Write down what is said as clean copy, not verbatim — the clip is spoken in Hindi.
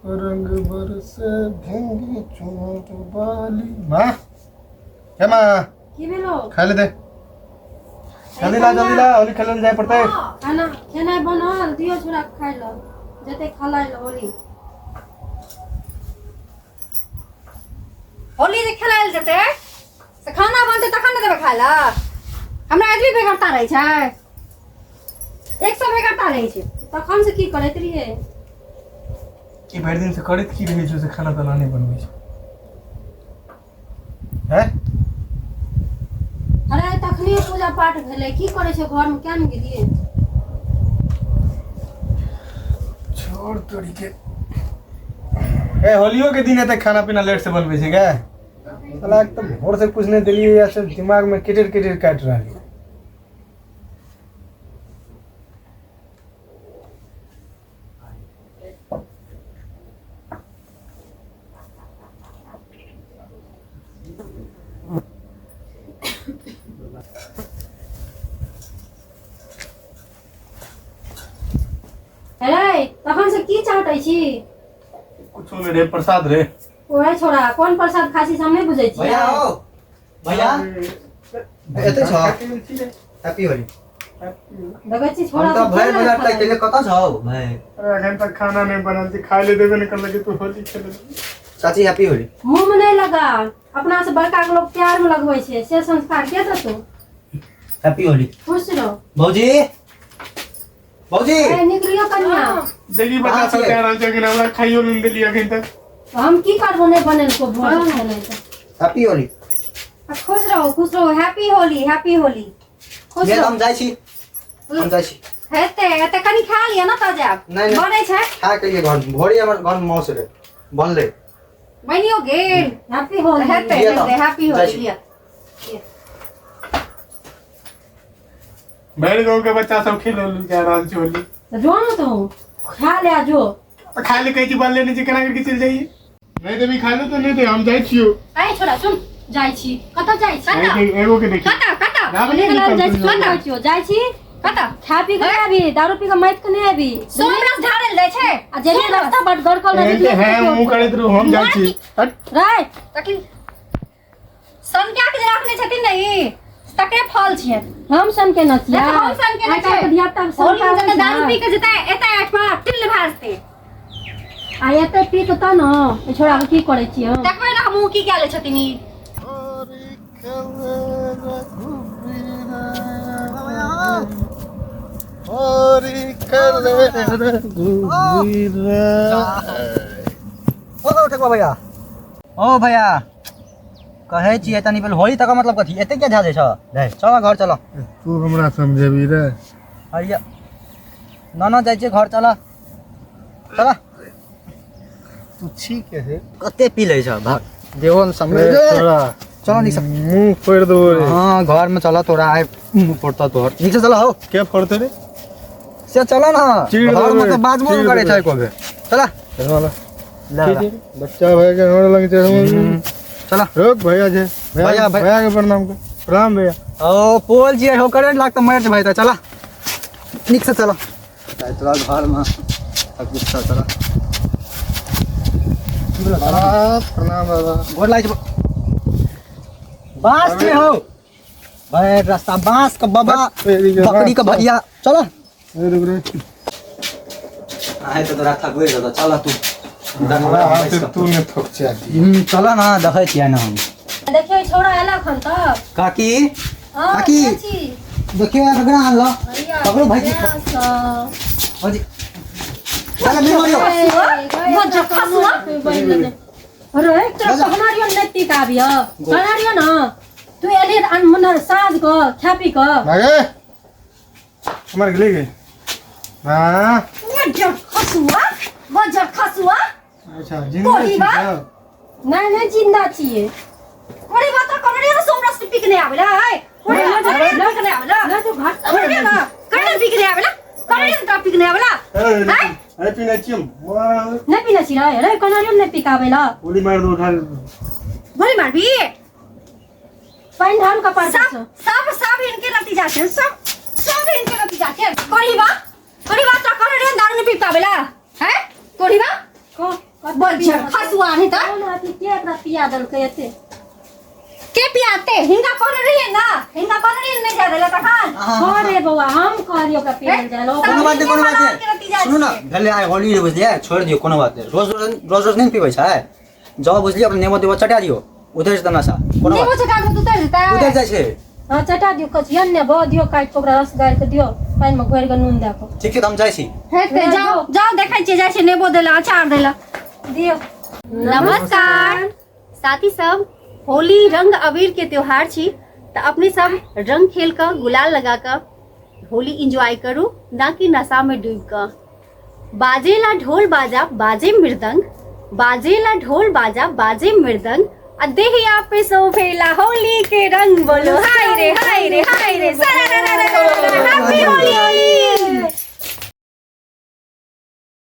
रंग बरसे भींगी चोट वाली माँ क्या माँ की भेलो खाले दे जल्दी ला होली खेले जाए पड़ता है खाना खेनाइ बनल दियो छोरा खाइ ल जते खलाइ ल होली होली जे खेलाइल जेतै से खाना बनतै तखन ने देबै खाइ ल हमरा आदमी बेगरता रहै छै 100 बेगरता रहै छै तखन से की करैत रहिए कि भरि दिन से करैत की रहै छै से खाना ताना नहीं बनबै छै हैं अरे तखनी पूजा पाठ भेलै की करै छै घर में क्या नहीं गेलिए छोड़ तोड़ी के ए होलियो के दिन है तक खाना पीना लेट से बनबै छै क्या साला एकदम भोर से कुछ नहीं दिलिए या सिर्फ दिमाग में किटिर काट रहा है अरे तखन से की चाहतै छी कुछ में रे प्रसाद रे ओए छोरा कोन प्रसाद खासी से हम नहीं बुझै छी भैया आओ भैया एते छ हैप्पी होली देखै छी छोरा हम त भैर बजार तक के कत छ भाई अरे तक खाना नहीं बनल थी खाए ले देवे निकल लगे तू होली खेले चाची हैप्पी होली मुंह में नहीं लगा अपना से बड़का के लोग प्यार में लगबै छै से संस्कार के देतौ हैप्पी होली खुश रहो भौजी भौजी ए निकलियो कन्या जगी बता सब कह रहल छै कि हमरा खाइयो नहीं देलिए अखन तक हम की करबो नहीं बनेल को भोज खेलै त हैप्पी होली खुश रहो हैप्पी होली खुश ये रहो हम जाइ छी हेते एते कनी खा लिया ना त जाब नहीं बनै छै खा के लिए घर भोरी हमर घर मौस रे बनले बनियो गेल हैप्पी होली हेते ये तो, हैप्पी होली लिया मेरे गांव के बच्चा सब खेल जा रहल छै होली तो जो ना तो खा ले जो तो खाए ले कहीं छी बन लेने छी केना करके चल जाइए नहीं देबी खाए लो तो नहीं दे हम जाई छियो ए छोरा सुन जाइ छी कत जाइ छी एगो के देखी कता बोले गला जाइ छी कत छियो जाइ छी कता खा पी के आबी दारू पी के माइट के नहीं आबी सोमरस ढारल जाय छै आ जेने रास्ता बड गड़कल ए है मुंह करैत रहू हम जाई छी हट रे तकी संख्या के जे रखने छथिन नहीं तकरे फल छियै हम सन के न छिया हम सन के न आटा के दिया तब होली में जते दारू पी के जते एते आठ पर टिल भाजते आ एते पी के त न ए छोरा के की करे छी हम देखबै ना हमहु की केले छथिन ई होरी खेले रघुवीरा ओ ठकवा भैया ओ भैया कहे छी तनी पहले होली तक मतलब कथी एते क्या झाजे छ ले चल घर चल तू हमरा समझेबी रे अरिया नाना जाय छै घर चल चल तू ठीक है कते पी ले छ भाग देवन समझ तोरा चल निक से मुंह फोड़ दो रे हां घर में चल तोरा आए मुंह पड़ता तोहर निक से चल हो क्या फोड़ते रे से चल ना चिड़ घर में देबे, तो बाजबो चिड़ करे देबे। छै कोबे चल वाला ले बच्चा भाई के हमरा लग चढ़ चल रोक भैया जे भैया, भैया के प्रणाम कर प्रणाम भैया ओ पोल जी हो करंट लागत मर भाई त चल निक से चल चल घर में अब गुस्सा चल प्रणाम बाबा गोर लाग बांस के हो भाई रास्ता बांस का बाबा बकरी का भैया चल रुक रे आए तो तोरा थक गइल चल तू हमरा हाथ से तू ने थक चाहती चल ना देखै छियै ना हम देखियो छोरा एला खन त काकी हां काकी छी देखियो अगरा आन लो पकड़ो भाई जी भाई चल मैं मारियो भज खसुआ अरे तेरा हमारियो नेटी का बिया बनारियो ना तू एले अन मन साज को खापी को भागे हमारे ले गए हां भज खसुआ अच्छा जिंदा कोई बात? छी नहीं जिंदा छिए कोड़ी बात करे ना सोमरस पिकने आवेला है कोड़ी बात पिकने आवेला ना तो घाट करे ना करे पिकने आवेला करे ना पिकने आवेला अरे पीना चिम नहीं पीना छी रे रे कनारियो नहीं पिकावेला गोली मार दो उठा गोली मारबी पाइन धान का पार सब इनके नतीजा छै सब इनके नतीजा छै कोड़ी बात तो करे दारू नहीं पीता आवेला है कोड़ी बात बज्जर खसुआ नहीं त कौन अथी के एकरा पिया देलकै एते के पियाते हिंगा कोन रही ना हिंगा कोन रही नहीं जा देला तखन हाँ रे बउआ हम कहलियो ओकरा पिया देलो कोनो बात नहीं सुनू ना भले आइ होली रे बुझलिए छोड़ दियो कोनो बात नहीं रोज नहीं पीबै छै जब बुझलिए अपन नेमो देबो चटा दियो उधर से तमाशा कोनो नेबो बात चका के उतर देता उधर जाइ छै हाँ चटा दियो कचियन ने बो दियो काट के ओकरा रस गारि के दियो पानी में घोरि के नून दे के ठीक छै त हम जाइ छी हेते जाओ जाओ देखै छियै जाइ छै नेबो देला अचार देला दियो नमस्कार साथी सब होली रंग अबीर के त्योहार छी तो अपने सब रंग खेल कर गुलाल लगा कर होली एंजॉय करू ना कि नशा में डूब कर बाजेला ढोल बाजा बाजे मृदंग बाजेला ढोल बाजा बाजे मृदंग देहिया पे सोफेला होली के रंग बोलो हाय रे हाय रे हाय रे हैप्पी होली